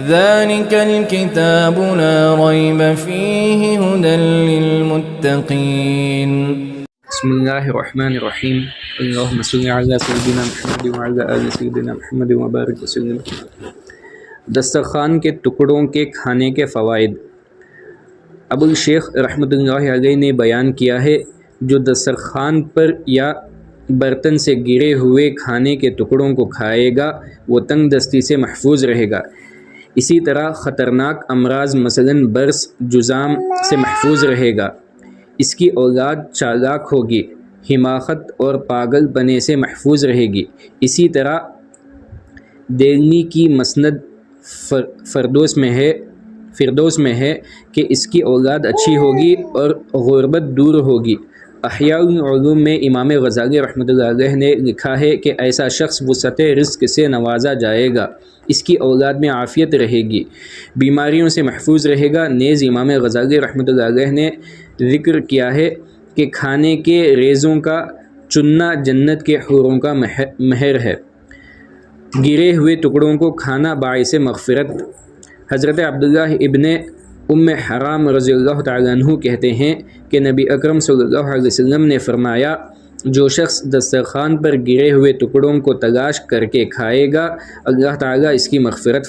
ذلك الكتاب لا ريب فيه هدى للمتقين. بسم اللہ الرحمن الرحیم. اللہم صل علی سیدنا محمد وعلی آل سیدنا محمد وبارک وسلم. دسترخوان کے ٹکڑوں کے کھانے کے فوائد. ابو الشیخ رحمۃ اللہ علیہ نے بیان کیا ہے، جو دسترخوان پر یا برتن سے گرے ہوئے کھانے کے ٹکڑوں کو کھائے گا وہ تنگ دستی سے محفوظ رہے گا. اسی طرح خطرناک امراض مثلاً برس، جذام سے محفوظ رہے گا. اس کی اولاد چالاک ہوگی، حماقت اور پاگل پنے سے محفوظ رہے گی. اسی طرح دینی کی مسند فردوس میں ہے کہ اس کی اولاد اچھی ہوگی اور غربت دور ہوگی. احیاء العلوم میں امام غزالی رحمۃ اللہ علیہ نے لکھا ہے کہ ایسا شخص وسعت رزق سے نوازا جائے گا، اس کی اولاد میں عافیت رہے گی، بیماریوں سے محفوظ رہے گا. نیز امام غزالی رحمۃ اللہ علیہ نے ذکر کیا ہے کہ کھانے کے ریزوں کا چننا جنت کے حوروں کا مہر ہے. گرے ہوئے ٹکڑوں کو کھانا باعث مغفرت. حضرت عبداللہ ابن ام حرام رضی اللہ تعالیٰ عنہ کہتے ہیں کہ نبی اکرم صلی اللہ علیہ وسلم نے فرمایا، جو شخص دسترخوان پر گرے ہوئے ٹکڑوں کو تلاش کر کے کھائے گا اللہ تعالیٰ اس کی مغفرت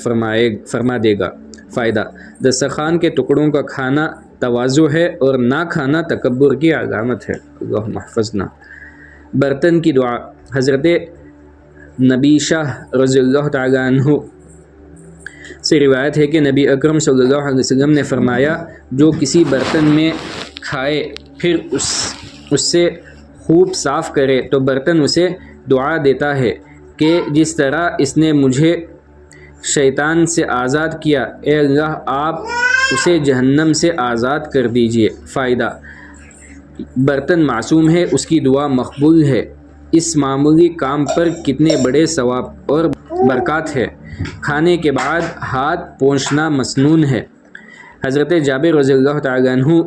فرما دے گا. فائدہ. دسترخوان کے ٹکڑوں کا کھانا تواضع ہے اور نہ کھانا تکبر کی علامت ہے. اللہم احفظنا. برتن کی دعا. حضرت نبی شاہ رضی اللہ تعالیٰ عنہ سے روایت ہے کہ نبی اکرم صلی اللہ علیہ وسلم نے فرمایا، جو کسی برتن میں کھائے پھر اس سے خوب صاف کرے تو برتن اسے دعا دیتا ہے کہ جس طرح اس نے مجھے شیطان سے آزاد کیا، اے اللہ آپ اسے جہنم سے آزاد کر دیجئے. فائدہ. برتن معصوم ہے، اس کی دعا مقبول ہے. اس معمولی کام پر کتنے بڑے ثواب اور برکات ہے. کھانے کے بعد ہاتھ پوچھنا مسنون ہے. حضرت جابر رضی اللہ تعالیٰ عنہ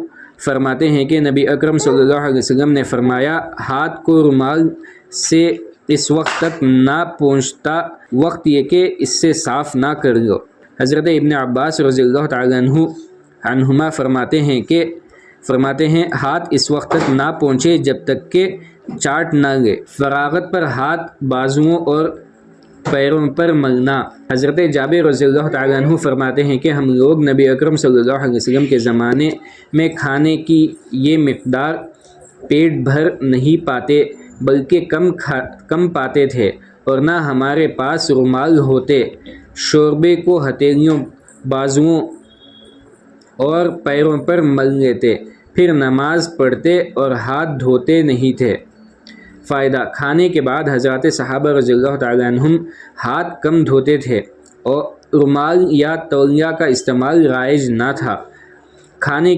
فرماتے ہیں کہ نبی اکرم صلی اللہ علیہ وسلم نے فرمایا، ہاتھ کو رومال سے اس وقت تک نہ پوچھتا وقت یہ کہ اس سے صاف نہ کر لو. حضرت ابن عباس رضی اللہ تعالیٰ عنہما فرماتے ہیں ہاتھ اس وقت تک نہ پہنچے جب تک کہ چاٹ نہ لے. فراغت پر ہاتھ، بازوؤں اور پیروں پر ملنا. حضرت جابر رضی اللہ تعالیٰ عنہ فرماتے ہیں کہ ہم لوگ نبی اکرم صلی اللہ علیہ وسلم کے زمانے میں کھانے کی یہ مقدار پیٹ بھر نہیں پاتے بلکہ کم پاتے تھے، اور نہ ہمارے پاس رومال ہوتے. شوربے کو ہتھیلیوں، بازوؤں اور پیروں پر مل لیتے، پھر نماز پڑھتے اور ہاتھ دھوتے نہیں تھے. فائدہ. کھانے کے بعد حضرات صحابہ رضی اللہ تعالیٰ عنہم ہاتھ کم دھوتے تھے اور رومال یا تولیہ کا استعمال رائج نہ تھا. کھانے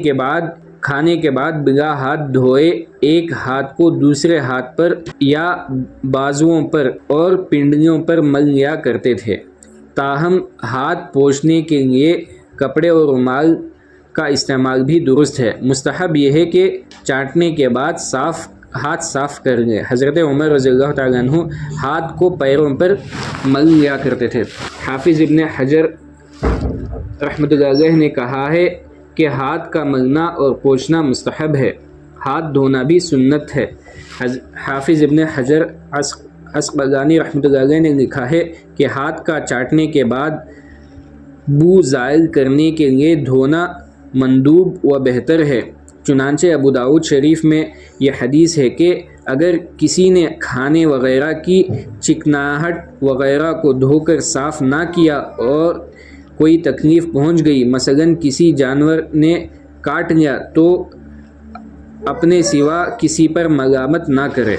کے بعد بلا ہاتھ دھوئے ایک ہاتھ کو دوسرے ہاتھ پر یا بازوؤں پر اور پنڈلیوں پر مل لیا کرتے تھے. تاہم ہاتھ پوچھنے کے لیے کپڑے اور رومال کا استعمال بھی درست ہے. مستحب یہ ہے کہ چاٹنے کے بعد ہاتھ صاف کر لیں. حضرت عمر رضی اللہ تعالیٰ عنہ ہاتھ کو پیروں پر مل لیا کرتے تھے. حافظ ابن حجر رحمۃ اللہ علیہ نے کہا ہے کہ ہاتھ کا ملنا اور پوچھنا مستحب ہے، ہاتھ دھونا بھی سنت ہے. حافظ ابن حجر عسقلانی رحمۃ اللہ علیہ نے لکھا ہے کہ ہاتھ کا چاٹنے کے بعد بو زائل کرنے کے لیے دھونا مندوب و بہتر ہے. چنانچہ ابو داؤد شریف میں یہ حدیث ہے کہ اگر کسی نے کھانے وغیرہ کی چکناہٹ وغیرہ کو دھو کر صاف نہ کیا اور کوئی تکلیف پہنچ گئی، مثلاً کسی جانور نے کاٹ لیا، تو اپنے سوا کسی پر ملامت نہ کرے.